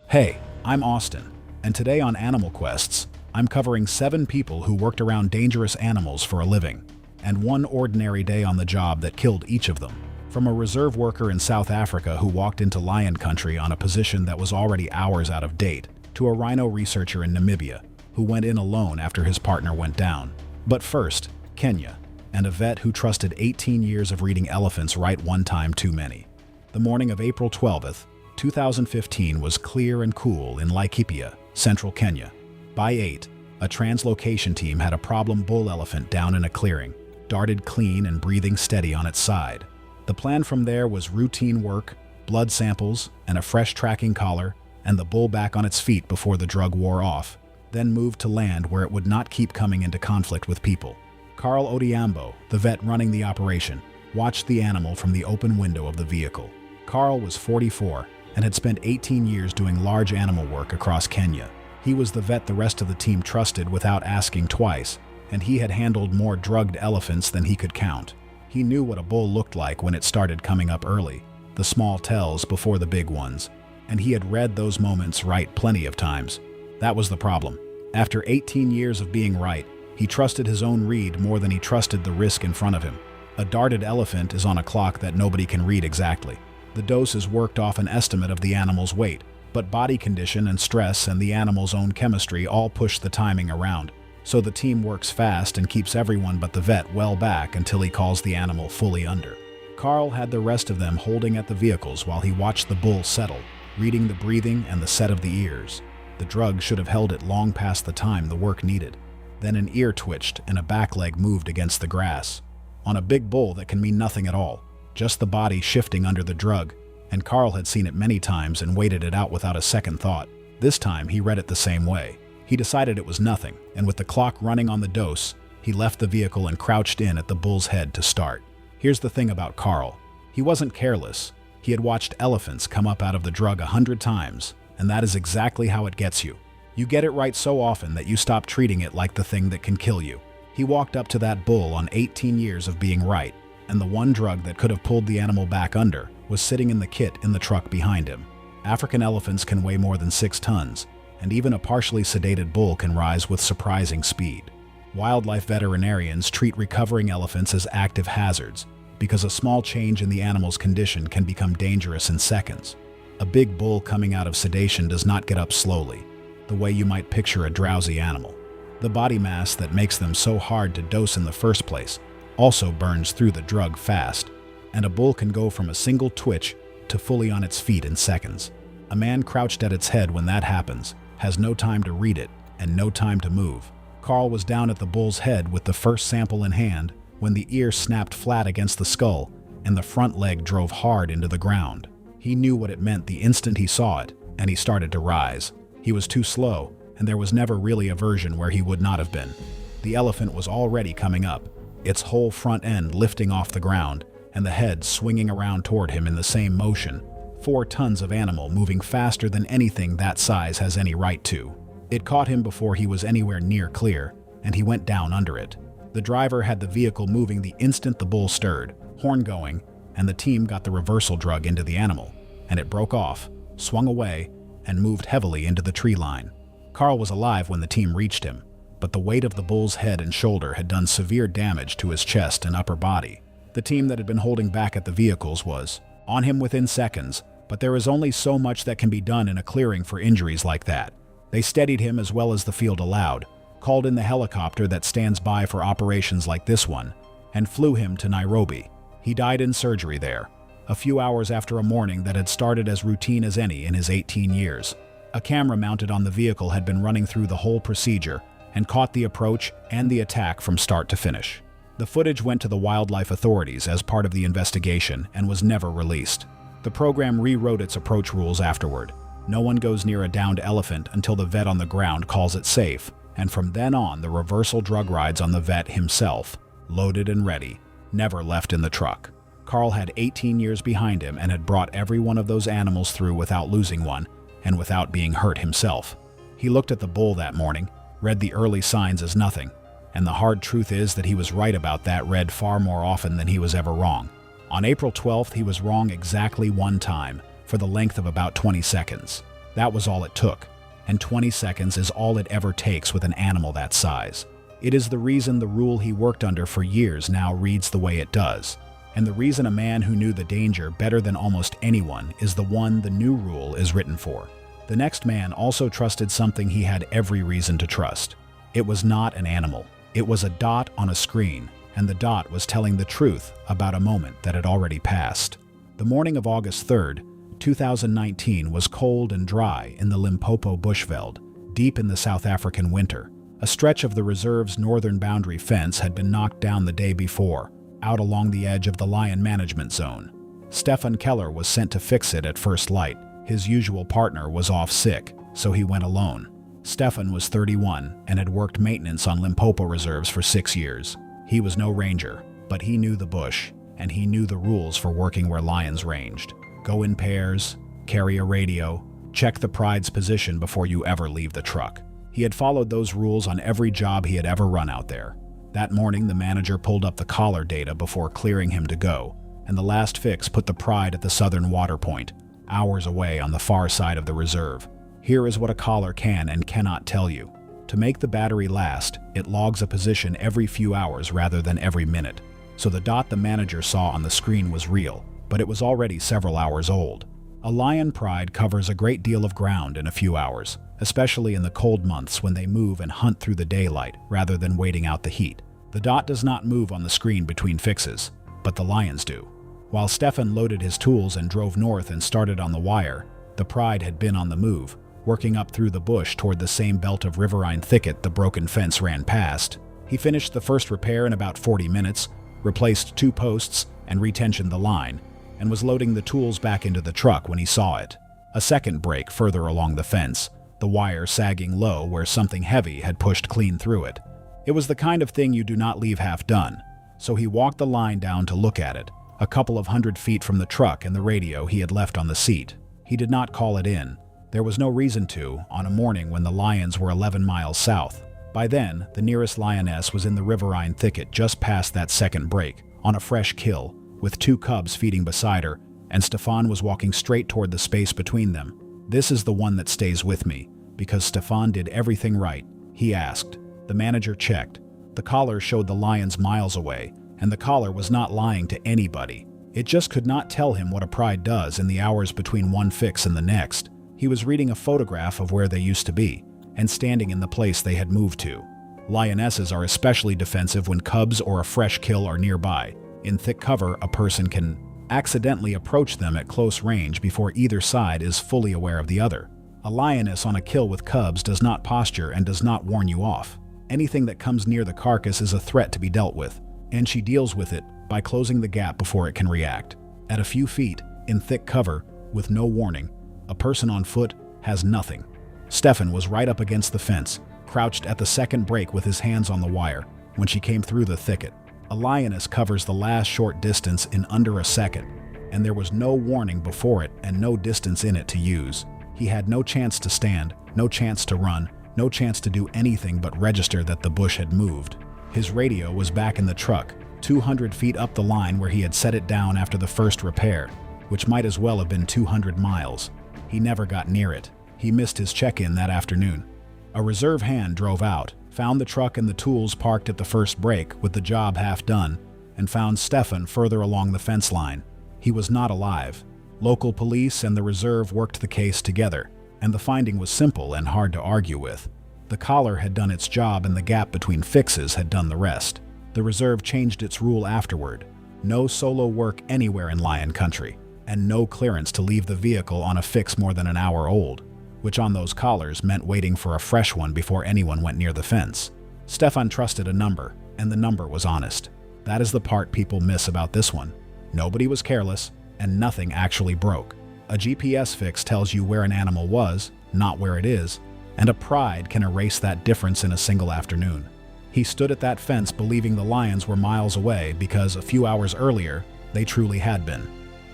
Hey, I'm Austin, and today on Animal Quests, I'm covering 7 people who worked around dangerous animals for a living, and one ordinary day on the job that killed each of them. From a reserve worker in South Africa who walked into lion country on a position that was already hours out of date, to a rhino researcher in Namibia who went in alone after his partner went down. But first, Kenya, and a vet who trusted 18 years of reading elephants right one time too many. The morning of April 12th, 2015 was clear and cool in Laikipia, central Kenya. By 8, a translocation team had a problem bull elephant down in a clearing, darted clean and breathing steady on its side. The plan from there was routine work, blood samples, and a fresh tracking collar, and the bull back on its feet before the drug wore off, then moved to land where it would not keep coming into conflict with people. Carl Odiambo, the vet running the operation, watched the animal from the open window of the vehicle. Carl was 44 and had spent 18 years doing large animal work across Kenya. He was the vet the rest of the team trusted without asking twice, and he had handled more drugged elephants than he could count. He knew what a bull looked like when it started coming up early, the small tells before the big ones, and he had read those moments right plenty of times. That was the problem. After 18 years of being right, he trusted his own read more than he trusted the risk in front of him. A darted elephant is on a clock that nobody can read exactly. The dose is worked off an estimate of the animal's weight, but body condition and stress and the animal's own chemistry all push the timing around. So the team works fast and keeps everyone but the vet well back until he calls the animal fully under. Carl had the rest of them holding at the vehicles while he watched the bull settle, reading the breathing and the set of the ears. The drug should have held it long past the time the work needed. Then an ear twitched and a back leg moved against the grass. On a big bull that can mean nothing at all, just the body shifting under the drug, and Carl had seen it many times and waited it out without a second thought. This time he read it the same way. He decided it was nothing, and with the clock running on the dose, he left the vehicle and crouched in at the bull's head to start. Here's the thing about Carl. He wasn't careless. He had watched elephants come up out of the drug 100 times, and that is exactly how it gets you. You get it right so often that you stop treating it like the thing that can kill you. He walked up to that bull on 18 years of being right, and the one drug that could have pulled the animal back under was sitting in the kit in the truck behind him. African elephants can weigh more than 6 tons, and even a partially sedated bull can rise with surprising speed. Wildlife veterinarians treat recovering elephants as active hazards because a small change in the animal's condition can become dangerous in seconds. A big bull coming out of sedation does not get up slowly, the way you might picture a drowsy animal. The body mass that makes them so hard to dose in the first place also burns through the drug fast, and a bull can go from a single twitch to fully on its feet in seconds. A man crouched at its head when that happens has no time to read it and no time to move. Carl was down at the bull's head with the first sample in hand when the ear snapped flat against the skull and the front leg drove hard into the ground. He knew what it meant the instant he saw it, and he started to rise. He was too slow, and there was never really a version where he would not have been. The elephant was already coming up, its whole front end lifting off the ground, and the head swinging around toward him in the same motion. 4 tons of animal moving faster than anything that size has any right to. It caught him before he was anywhere near clear, and he went down under it. The driver had the vehicle moving the instant the bull stirred, horn going, and the team got the reversal drug into the animal, and it broke off, swung away, and moved heavily into the tree line. Carl was alive when the team reached him, but the weight of the bull's head and shoulder had done severe damage to his chest and upper body. The team that had been holding back at the vehicles was on him within seconds, but there is only so much that can be done in a clearing for injuries like that. They steadied him as well as the field allowed, called in the helicopter that stands by for operations like this one, and flew him to Nairobi. He died in surgery there, a few hours after a morning that had started as routine as any in his 18 years. A camera mounted on the vehicle had been running through the whole procedure and caught the approach and the attack from start to finish. The footage went to the wildlife authorities as part of the investigation and was never released. The program rewrote its approach rules afterward. No one goes near a downed elephant until the vet on the ground calls it safe, and from then on the reversal drug rides on the vet himself, loaded and ready, never left in the truck. Carl had 18 years behind him and had brought every one of those animals through without losing one and without being hurt himself. He looked at the bull that morning, read the early signs as nothing, and the hard truth is that he was right about that read far more often than he was ever wrong. On April 12th, he was wrong exactly one time, for the length of about 20 seconds. That was all it took. And 20 seconds is all it ever takes with an animal that size. It is the reason the rule he worked under for years now reads the way it does. And the reason a man who knew the danger better than almost anyone is the one the new rule is written for. The next man also trusted something he had every reason to trust. It was not an animal. It was a dot on a screen, and the dot was telling the truth about a moment that had already passed. The morning of August 3rd, 2019 was cold and dry in the Limpopo bushveld, deep in the South African winter. A stretch of the reserve's northern boundary fence had been knocked down the day before, out along the edge of the lion management zone. Stefan Keller was sent to fix it at first light. His usual partner was off sick, so he went alone. Stefan was 31 and had worked maintenance on Limpopo reserves for 6 years. He was no ranger, but he knew the bush, and he knew the rules for working where lions ranged. Go in pairs, carry a radio, check the pride's position before you ever leave the truck. He had followed those rules on every job he had ever run out there. That morning, the manager pulled up the collar data before clearing him to go, and the last fix put the pride at the southern water point, hours away on the far side of the reserve. Here is what a collar can and cannot tell you. To make the battery last, it logs a position every few hours rather than every minute. So the dot the manager saw on the screen was real, but it was already several hours old. A lion pride covers a great deal of ground in a few hours, especially in the cold months when they move and hunt through the daylight rather than waiting out the heat. The dot does not move on the screen between fixes, but the lions do. While Stefan loaded his tools and drove north and started on the wire, the pride had been on the move, working up through the bush toward the same belt of riverine thicket the broken fence ran past. He finished the first repair in about 40 minutes, replaced 2 posts, and retensioned the line, and was loading the tools back into the truck when he saw it. A second break further along the fence, the wire sagging low where something heavy had pushed clean through it. It was the kind of thing you do not leave half done, so he walked the line down to look at it, a couple of 100 feet from the truck and the radio he had left on the seat. He did not call it in. There was no reason to, on a morning when the lions were 11 miles south. By then, the nearest lioness was in the riverine thicket just past that second break, on a fresh kill, with 2 cubs feeding beside her, and Stefan was walking straight toward the space between them. This is the one that stays with me, because Stefan did everything right, he asked. The manager checked. The collar showed the lions miles away, and the collar was not lying to anybody. It just could not tell him what a pride does in the hours between one fix and the next. He was reading a photograph of where they used to be, and standing in the place they had moved to. Lionesses are especially defensive when cubs or a fresh kill are nearby. In thick cover, a person can accidentally approach them at close range before either side is fully aware of the other. A lioness on a kill with cubs does not posture and does not warn you off. Anything that comes near the carcass is a threat to be dealt with, and she deals with it by closing the gap before it can react. At a few feet, in thick cover, with no warning, a person on foot has nothing. Stefan was right up against the fence, crouched at the second break with his hands on the wire, when she came through the thicket. A lioness covers the last short distance in under a second, and there was no warning before it and no distance in it to use. He had no chance to stand, no chance to run, no chance to do anything but register that the bush had moved. His radio was back in the truck, 200 feet up the line where he had set it down after the first repair, which might as well have been 200 miles. He never got near it. He missed his check-in that afternoon. A reserve hand drove out, found the truck and the tools parked at the first break with the job half done, and found Stefan further along the fence line. He was not alive. Local police and the reserve worked the case together, and the finding was simple and hard to argue with. The collar had done its job and the gap between fixes had done the rest. The reserve changed its rule afterward. No solo work anywhere in lion country, and no clearance to leave the vehicle on a fix more than an hour old, which on those collars meant waiting for a fresh one before anyone went near the fence. Stefan trusted a number, and the number was honest. That is the part people miss about this one. Nobody was careless, and nothing actually broke. A GPS fix tells you where an animal was, not where it is, and a pride can erase that difference in a single afternoon. He stood at that fence believing the lions were miles away because a few hours earlier, they truly had been.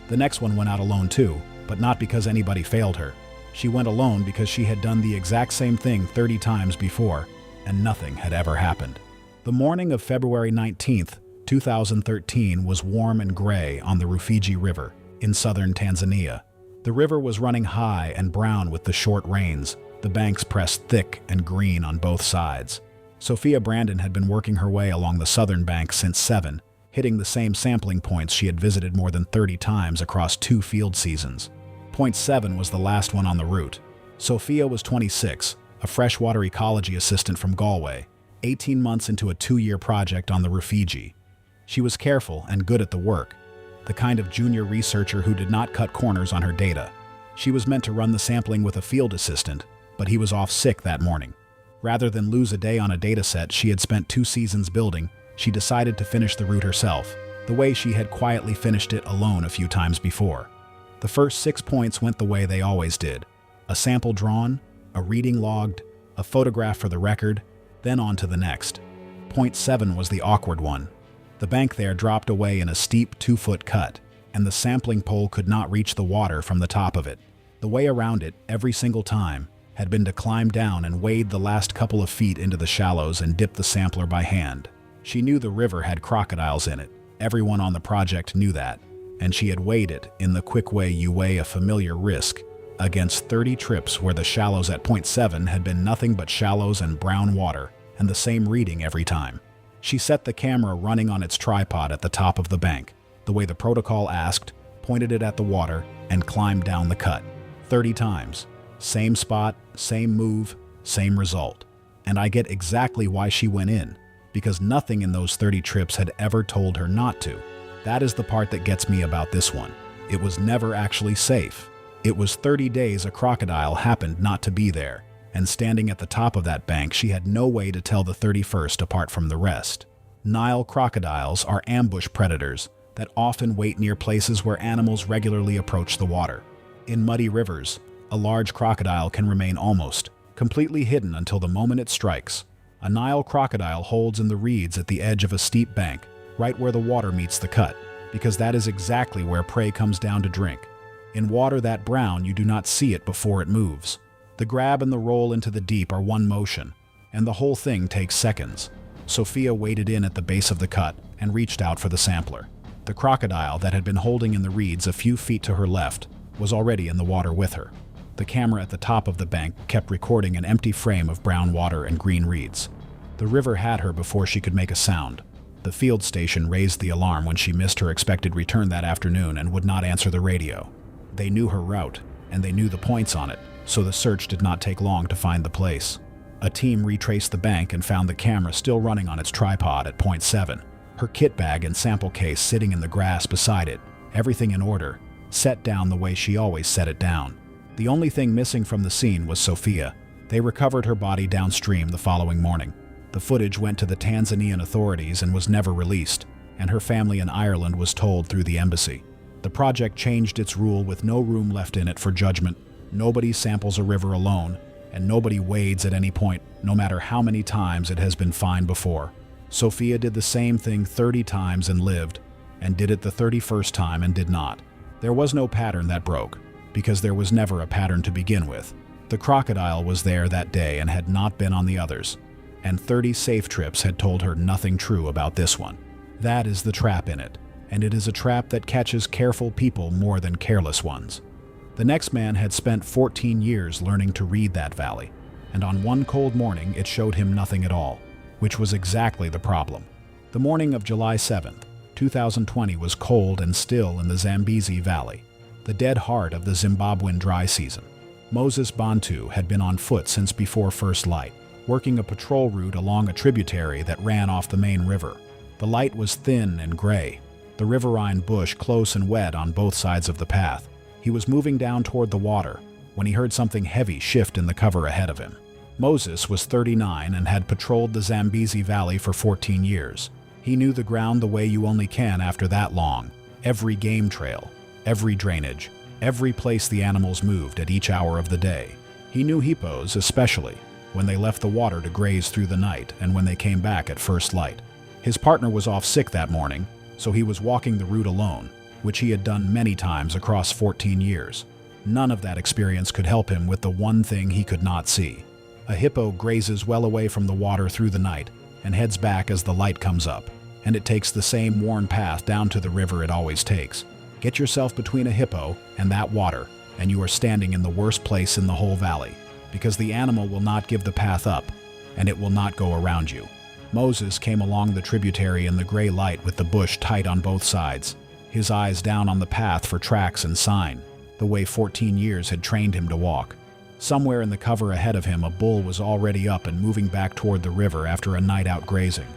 The next one went out alone too, but not because anybody failed her. She went alone because she had done the exact same thing 30 times before, and nothing had ever happened. The morning of February 19th, 2013 was warm and gray on the Rufiji River in southern Tanzania. The river was running high and brown with the short rains, the banks pressed thick and green on both sides. Sophia Brandon had been working her way along the southern bank since 7, hitting the same sampling points she had visited more than 30 times across 2 field seasons. Point 7 was the last one on the route. Sophia was 26, a freshwater ecology assistant from Galway, 18 months into a 2-year project on the Rufiji. She was careful and good at the work, the kind of junior researcher who did not cut corners on her data. She was meant to run the sampling with a field assistant, but he was off sick that morning. Rather than lose a day on a dataset she had spent 2 seasons building, she decided to finish the route herself, the way she had quietly finished it alone a few times before. The first 6 points went the way they always did. A sample drawn, a reading logged, a photograph for the record, then on to the next. Point 7 was the awkward one. The bank there dropped away in a steep 2-foot cut, and the sampling pole could not reach the water from the top of it. The way around it, every single time, had been to climb down and wade the last couple of feet into the shallows and dip the sampler by hand. She knew the river had crocodiles in it. Everyone on the project knew that, and she had weighed it in the quick way you weigh a familiar risk against 30 trips where the shallows at Point 7 had been nothing but shallows and brown water, and the same reading every time. She set the camera running on its tripod at the top of the bank, the way the protocol asked, pointed it at the water, and climbed down the cut. 30 times. Same spot, same move, same result. And I get exactly why she went in, because nothing in those 30 trips had ever told her not to. That is the part that gets me about this one. It was never actually safe. It was 30 days a crocodile happened not to be there, and standing at the top of that bank she had no way to tell the 31st apart from the rest. Nile crocodiles are ambush predators that often wait near places where animals regularly approach the water. In muddy rivers, a large crocodile can remain almost completely hidden until the moment it strikes. A Nile crocodile holds in the reeds at the edge of a steep bank, right where the water meets the cut, because that is exactly where prey comes down to drink. In water that brown, you do not see it before it moves. The grab and the roll into the deep are one motion, and the whole thing takes seconds. Sophia waded in at the base of the cut and reached out for the sampler. The crocodile that had been holding in the reeds a few feet to her left was already in the water with her. The camera at the top of the bank kept recording an empty frame of brown water and green reeds. The river had her before she could make a sound. The field station raised the alarm when she missed her expected return that afternoon and would not answer the radio. They knew her route, and they knew the points on it, so the search did not take long to find the place. A team retraced the bank and found the camera still running on its tripod at Point 7, her kit bag and sample case sitting in the grass beside it, everything in order, set down the way she always set it down. The only thing missing from the scene was Sophia. They recovered her body downstream the following morning. The footage went to the Tanzanian authorities and was never released, and her family in Ireland was told through the embassy. The project changed its rule with no room left in it for judgment. Nobody samples a river alone, and nobody wades at any point, no matter how many times it has been fine before. Sophia did the same thing 30 times and lived, and did it the 31st time and did not. There was no pattern that broke, because there was never a pattern to begin with. The crocodile was there that day and had not been on the others, and 30 safe trips had told her nothing true about this one. That is the trap in it, and it is a trap that catches careful people more than careless ones. The next man had spent 14 years learning to read that valley, and on one cold morning it showed him nothing at all, which was exactly the problem. The morning of July 7th, 2020 was cold and still in the Zambezi Valley, the dead heart of the Zimbabwean dry season. Moses Bantu had been on foot since before first light, working a patrol route along a tributary that ran off the main river. The light was thin and gray, the riverine bush close and wet on both sides of the path. He was moving down toward the water when he heard something heavy shift in the cover ahead of him. Moses was 39 and had patrolled the Zambezi Valley for 14 years. He knew the ground the way you only can after that long. Every game trail, every drainage, every place the animals moved at each hour of the day. He knew hippos especially, when they left the water to graze through the night and when they came back at first light. His partner was off sick that morning, so he was walking the route alone, which he had done many times across 14 years. None of that experience could help him with the one thing he could not see. A hippo grazes well away from the water through the night and heads back as the light comes up, and it takes the same worn path down to the river it always takes. Get yourself between a hippo and that water, and you are standing in the worst place in the whole valley, because the animal will not give the path up, and it will not go around you. Moses came along the tributary in the gray light with the bush tight on both sides, his eyes down on the path for tracks and sign, the way 14 years had trained him to walk. Somewhere in the cover ahead of him, a bull was already up and moving back toward the river after a night out grazing.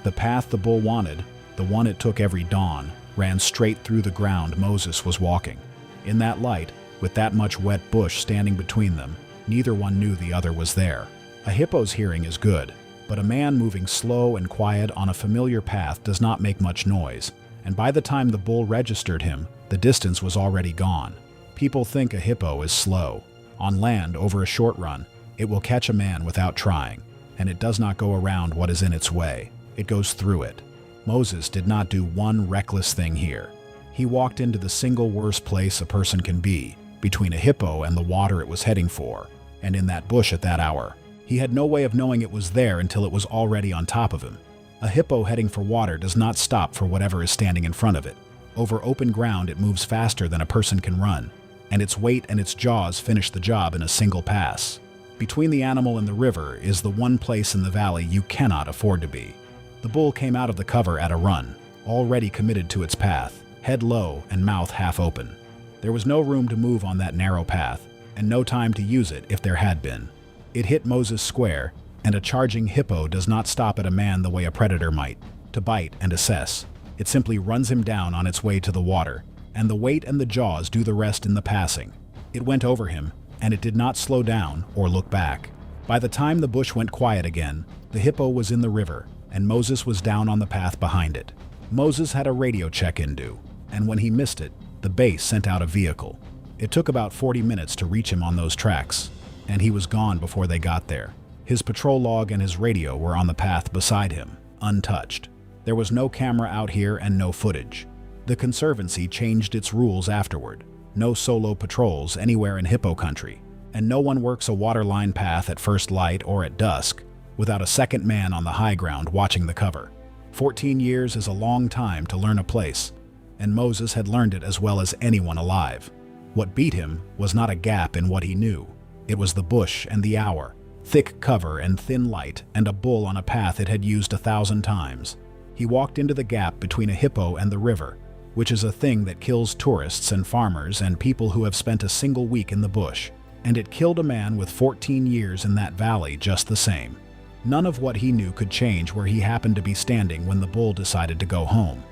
The path the bull wanted, the one it took every dawn, ran straight through the ground Moses was walking. In that light, with that much wet bush standing between them, neither one knew the other was there. A hippo's hearing is good, but a man moving slow and quiet on a familiar path does not make much noise, and by the time the bull registered him, the distance was already gone. People think a hippo is slow. On land, over a short run, it will catch a man without trying, and it does not go around what is in its way. It goes through it. Moses did not do one reckless thing here. He walked into the single worst place a person can be, between a hippo and the water it was heading for, and in that bush at that hour. He had no way of knowing it was there until it was already on top of him. A hippo heading for water does not stop for whatever is standing in front of it. Over open ground, it moves faster than a person can run, and its weight and its jaws finish the job in a single pass. Between the animal and the river is the one place in the valley you cannot afford to be. The bull came out of the cover at a run, already committed to its path, head low and mouth half open. There was no room to move on that narrow path, and no time to use it if there had been. It hit Moses square, and a charging hippo does not stop at a man the way a predator might, to bite and assess. It simply runs him down on its way to the water, and the weight and the jaws do the rest in the passing. It went over him, and it did not slow down or look back. By the time the bush went quiet again, the hippo was in the river, and Moses was down on the path behind it. Moses had a radio check-in due, and when he missed it, the base sent out a vehicle. It took about 40 minutes to reach him on those tracks, and he was gone before they got there. His patrol log and his radio were on the path beside him, untouched. There was no camera out here and no footage. The Conservancy changed its rules afterward. No solo patrols anywhere in hippo country, and no one works a waterline path at first light or at dusk without a second man on the high ground watching the cover. 14 years is a long time to learn a place, and Moses had learned it as well as anyone alive. What beat him was not a gap in what he knew. It was the bush and the hour, thick cover and thin light, and a bull on a path it had used 1,000 times. He walked into the gap between a hippo and the river, which is a thing that kills tourists and farmers and people who have spent a single week in the bush, and it killed a man with 14 years in that valley just the same. None of what he knew could change where he happened to be standing when the bull decided to go home.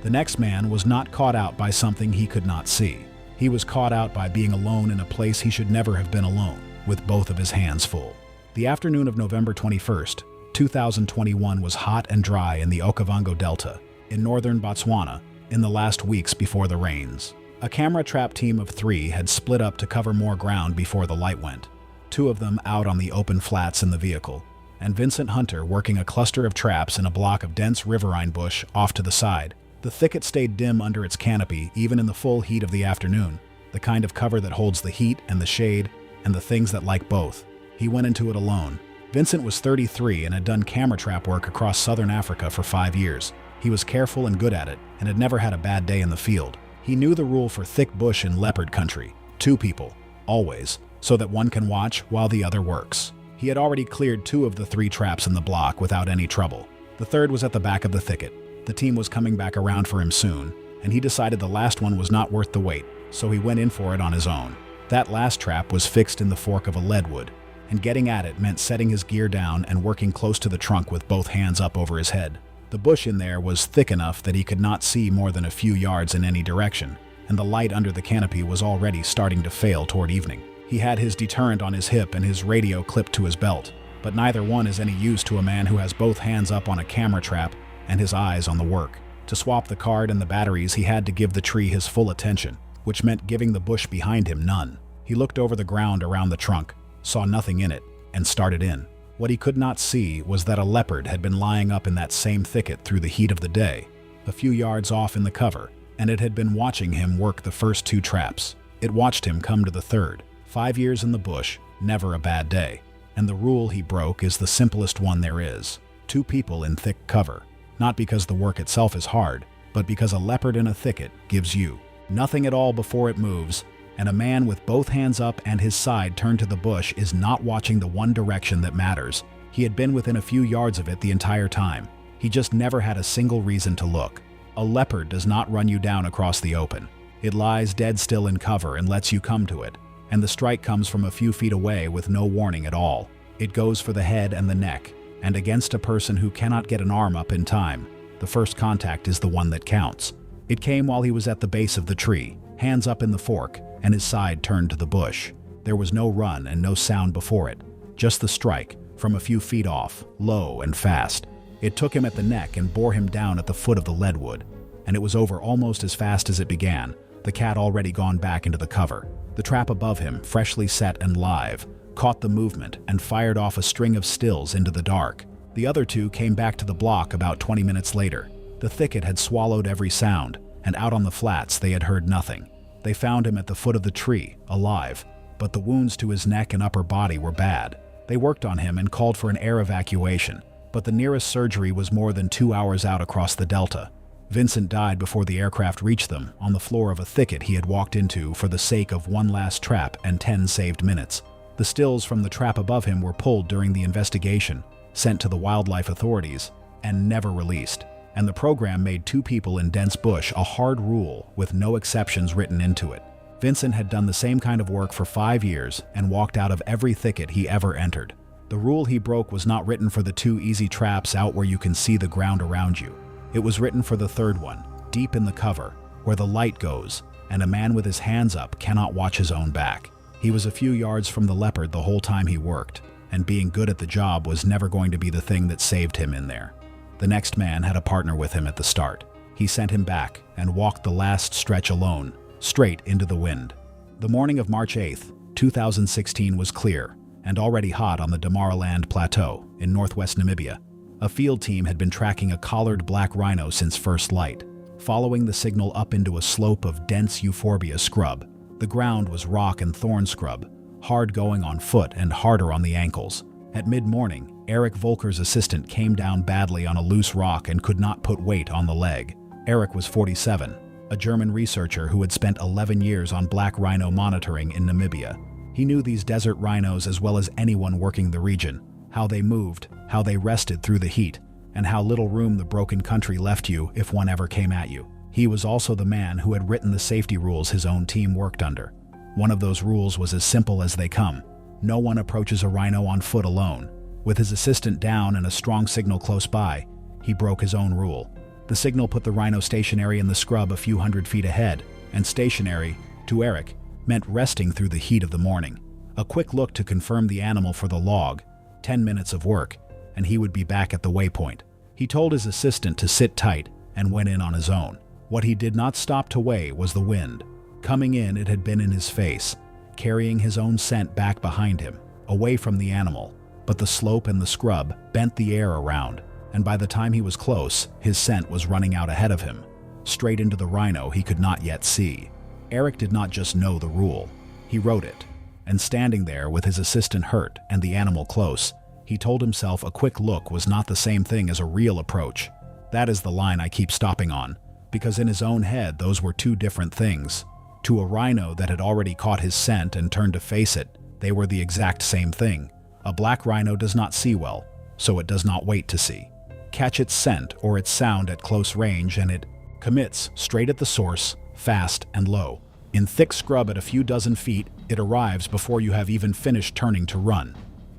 The next man was not caught out by something he could not see. He was caught out by being alone in a place he should never have been alone, with both of his hands full. The afternoon of November 21st, 2021 was hot and dry in the Okavango Delta, in northern Botswana, in the last weeks before the rains. A camera trap team of 3 had split up to cover more ground before the light went. 2 of them out on the open flats in the vehicle, and Vincent Hunter working a cluster of traps in a block of dense riverine bush off to the side. The thicket stayed dim under its canopy even in the full heat of the afternoon, the kind of cover that holds the heat and the shade and the things that like both. He went into it alone. Vincent was 33 and had done camera trap work across southern Africa for 5 years. He was careful and good at it, and had never had a bad day in the field. He knew the rule for thick bush in leopard country: 2 people, always, so that one can watch while the other works. He had already cleared 2 of the 3 traps in the block without any trouble. The third was at the back of the thicket. The team was coming back around for him soon, and he decided the last one was not worth the wait, so he went in for it on his own. That last trap was fixed in the fork of a leadwood, and getting at it meant setting his gear down and working close to the trunk with both hands up over his head. The bush in there was thick enough that he could not see more than a few yards in any direction, and the light under the canopy was already starting to fail toward evening. He had his deterrent on his hip and his radio clipped to his belt, but neither one is any use to a man who has both hands up on a camera trap and his eyes on the work. To swap the card and the batteries, he had to give the tree his full attention, which meant giving the bush behind him none. He looked over the ground around the trunk, saw nothing in it, and started in. What he could not see was that a leopard had been lying up in that same thicket through the heat of the day, a few yards off in the cover, and it had been watching him work the first 2 traps. It watched him come to the third. 5 years in the bush, never a bad day. And the rule he broke is the simplest one there is: 2 people in thick cover. Not because the work itself is hard, but because a leopard in a thicket gives you nothing at all before it moves, And a man with both hands up and his side turned to the bush is not watching the one direction that matters. He had been within a few yards of it the entire time. He just never had a single reason to look. A leopard does not run you down across the open. It lies dead still in cover and lets you come to it. And the strike comes from a few feet away with no warning at all. It goes for the head and the neck, and against a person who cannot get an arm up in time. The first contact is the one that counts. It came while he was at the base of the tree, hands up in the fork, and his side turned to the bush. There was no run and no sound before it, just the strike, from a few feet off, low and fast. It took him at the neck and bore him down at the foot of the leadwood, and it was over almost as fast as it began, the cat already gone back into the cover. The trap above him, freshly set and live, caught the movement and fired off a string of stills into the dark. The other two came back to the block about 20 minutes later. The thicket had swallowed every sound, and out on the flats they had heard nothing. They found him at the foot of the tree, alive, but the wounds to his neck and upper body were bad. They worked on him and called for an air evacuation, but the nearest surgery was more than 2 hours out across the delta. Vincent died before the aircraft reached them, on the floor of a thicket he had walked into for the sake of one last trap and 10 saved minutes. The stills from the trap above him were pulled during the investigation, sent to the wildlife authorities, and never released. And the program made 2 people in dense bush a hard rule with no exceptions written into it. Vincent had done the same kind of work for 5 years and walked out of every thicket he ever entered. The rule he broke was not written for the 2 easy traps out where you can see the ground around you. It was written for the third one, deep in the cover, where the light goes, and a man with his hands up cannot watch his own back. He was a few yards from the leopard the whole time he worked, and being good at the job was never going to be the thing that saved him in there. The next man had a partner with him at the start. He sent him back and walked the last stretch alone, straight into the wind. The morning of March 8th, 2016 was clear and already hot on the Damaraland Plateau in northwest Namibia. A field team had been tracking a collared black rhino since first light, following the signal up into a slope of dense euphorbia scrub. The ground was rock and thorn scrub, hard going on foot and harder on the ankles. At mid-morning, Eric Volker's assistant came down badly on a loose rock and could not put weight on the leg. Eric was 47, a German researcher who had spent 11 years on black rhino monitoring in Namibia. He knew these desert rhinos as well as anyone working the region, how they moved, how they rested through the heat, and how little room the broken country left you if one ever came at you. He was also the man who had written the safety rules his own team worked under. One of those rules was as simple as they come. No one approaches a rhino on foot alone. With his assistant down and a strong signal close by, he broke his own rule. The signal put the rhino stationary in the scrub a few hundred feet ahead, and stationary, to Eric, meant resting through the heat of the morning. A quick look to confirm the animal for the log, 10 minutes of work, and he would be back at the waypoint. He told his assistant to sit tight and went in on his own. What he did not stop to weigh was the wind. Coming in, it had been in his face, carrying his own scent back behind him, away from the animal. But the slope and the scrub bent the air around, and by the time he was close, his scent was running out ahead of him, straight into the rhino he could not yet see. Eric did not just know the rule, he wrote it. And standing there with his assistant hurt and the animal close, he told himself a quick look was not the same thing as a real approach. That is the line I keep stopping on, because in his own head those were 2 different things. To a rhino that had already caught his scent and turned to face it, they were the exact same thing. A black rhino does not see well, so it does not wait to see. Catch its scent or its sound at close range and it commits straight at the source, fast and low. In thick scrub at a few dozen feet, it arrives before you have even finished turning to run.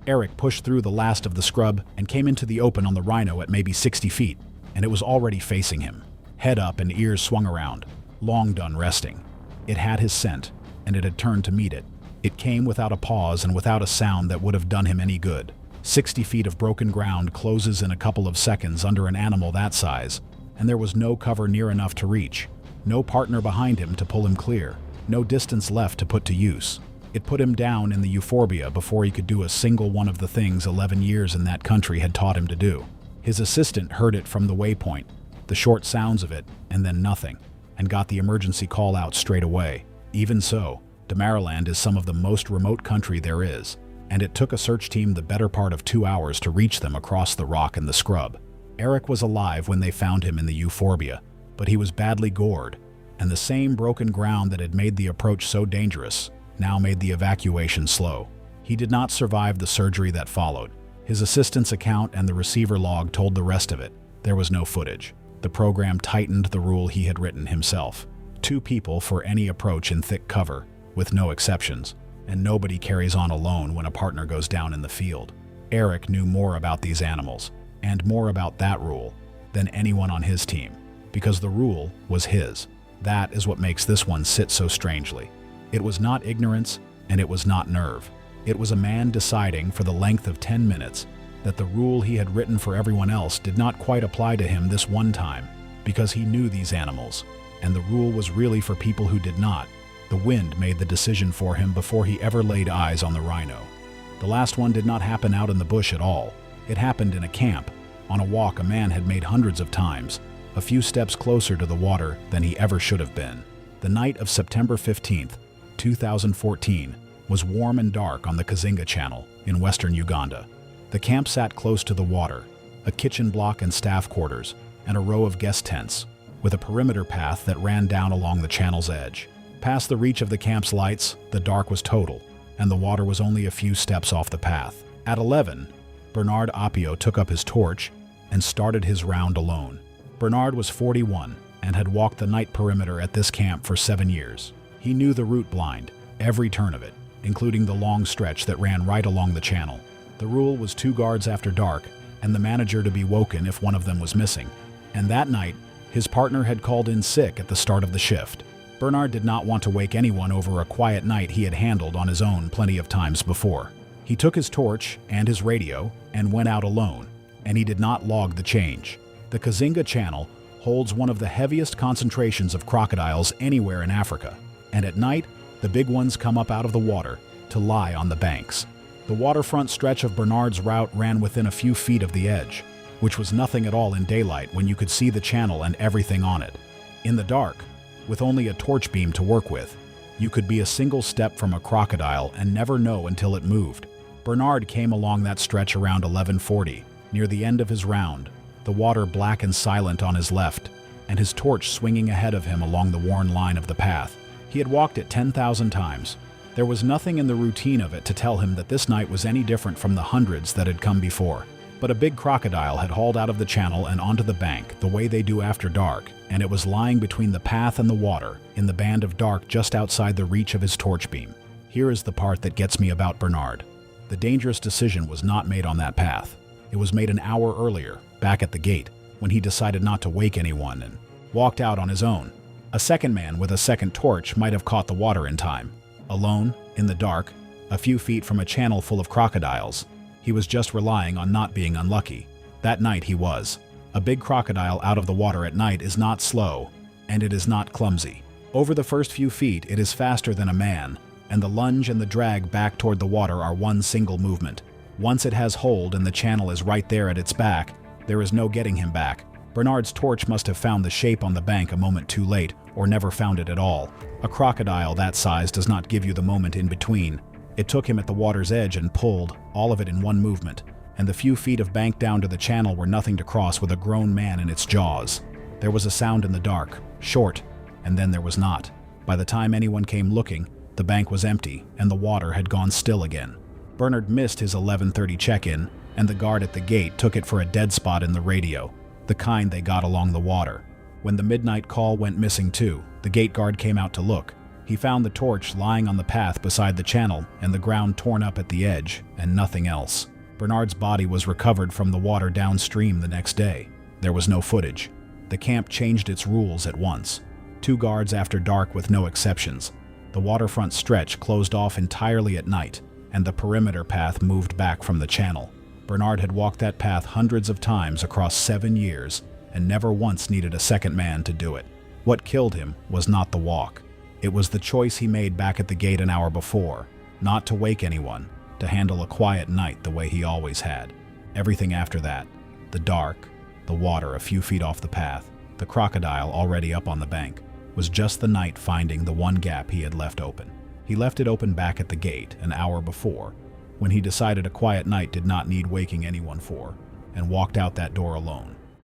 Eric pushed through the last of the scrub and came into the open on the rhino at maybe 60 feet, and it was already facing him, head up and ears swung around, long done resting. It had his scent, and it had turned to meet it. It came without a pause and without a sound that would have done him any good. 60 feet of broken ground closes in a couple of seconds under an animal that size, and there was no cover near enough to reach, no partner behind him to pull him clear. No distance left to put to use. It put him down in the euphorbia before he could do a single one of the things 11 years in that country had taught him to do. His assistant heard it from the waypoint, the short sounds of it, and then nothing, and got the emergency call out straight away. Even so, Damaraland is some of the most remote country there is, and it took a search team the better part of 2 hours to reach them across the rock and the scrub. Eric was alive when they found him in the euphorbia, but he was badly gored, and the same broken ground that had made the approach so dangerous now made the evacuation slow. He did not survive the surgery that followed. His assistant's account and the receiver log told the rest of it. There was no footage. The program tightened the rule he had written himself. 2 people for any approach in thick cover, with no exceptions, and nobody carries on alone when a partner goes down in the field. Eric knew more about these animals, and more about that rule, than anyone on his team, because the rule was his. That is what makes this one sit so strangely. It was not ignorance, and it was not nerve. It was a man deciding for the length of 10 minutes that the rule he had written for everyone else did not quite apply to him this one time, because he knew these animals, and the rule was really for people who did not. The wind made the decision for him before he ever laid eyes on the rhino. The last one did not happen out in the bush at all. It happened in a camp, on a walk a man had made hundreds of times, a few steps closer to the water than he ever should have been. The night of September 15th, 2014, was warm and dark on the Kazinga Channel in western Uganda. The camp sat close to the water, a kitchen block and staff quarters, and a row of guest tents, with a perimeter path that ran down along the channel's edge. Past the reach of the camp's lights, the dark was total, and the water was only a few steps off the path. At 11, Bernard Apio took up his torch and started his round alone. Bernard was 41 and had walked the night perimeter at this camp for 7 years. He knew the route blind, every turn of it, including the long stretch that ran right along the channel. The rule was 2 guards after dark, and the manager to be woken if one of them was missing. And that night, his partner had called in sick at the start of the shift. Bernard did not want to wake anyone over a quiet night he had handled on his own plenty of times before. He took his torch and his radio and went out alone, and he did not log the change. The Kazinga Channel holds one of the heaviest concentrations of crocodiles anywhere in Africa, and at night, the big ones come up out of the water to lie on the banks. The waterfront stretch of Bernard's route ran within a few feet of the edge, which was nothing at all in daylight when you could see the channel and everything on it. In the dark, with only a torch beam to work with, you could be a single step from a crocodile and never know until it moved. Bernard came along that stretch around 11:40, near the end of his round, the water black and silent on his left, and his torch swinging ahead of him along the worn line of the path. He had walked it 10,000 times. There was nothing in the routine of it to tell him that this night was any different from the hundreds that had come before. But a big crocodile had hauled out of the channel and onto the bank the way they do after dark, and it was lying between the path and the water, in the band of dark just outside the reach of his torch beam. Here is the part that gets me about Bernard. The dangerous decision was not made on that path. It was made an hour earlier, back at the gate, when he decided not to wake anyone and walked out on his own. A second man with a second torch might have caught the water in time. Alone, in the dark, a few feet from a channel full of crocodiles, he was just relying on not being unlucky. That night he was. A big crocodile out of the water at night is not slow, and it is not clumsy. Over the first few feet it is faster than a man, and the lunge and the drag back toward the water are one single movement. Once it has hold and the channel is right there at its back, there is no getting him back. Bernard's torch must have found the shape on the bank a moment too late, or never found it at all. A crocodile that size does not give you the moment in between. It took him at the water's edge and pulled, all of it in one movement, and the few feet of bank down to the channel were nothing to cross with a grown man in its jaws. There was a sound in the dark, short, and then there was not. By the time anyone came looking, the bank was empty, and the water had gone still again. Bernard missed his 11:30 check-in, and the guard at the gate took it for a dead spot in the radio, the kind they got along the water. When the midnight call went missing too, the gate guard came out to look. He found the torch lying on the path beside the channel and the ground torn up at the edge, and nothing else. Bernard's body was recovered from the water downstream the next day. There was no footage. The camp changed its rules at once. 2 guards after dark with no exceptions. The waterfront stretch closed off entirely at night, and the perimeter path moved back from the channel. Bernard had walked that path hundreds of times across 7 years, and never once needed a second man to do it. What killed him was not the walk. It was the choice he made back at the gate an hour before, not to wake anyone, to handle a quiet night the way he always had. Everything after that, the dark, the water a few feet off the path, the crocodile already up on the bank, was just the night finding the one gap he had left open. He left it open back at the gate an hour before, when he decided a quiet night did not need waking anyone for, and walked out that door alone.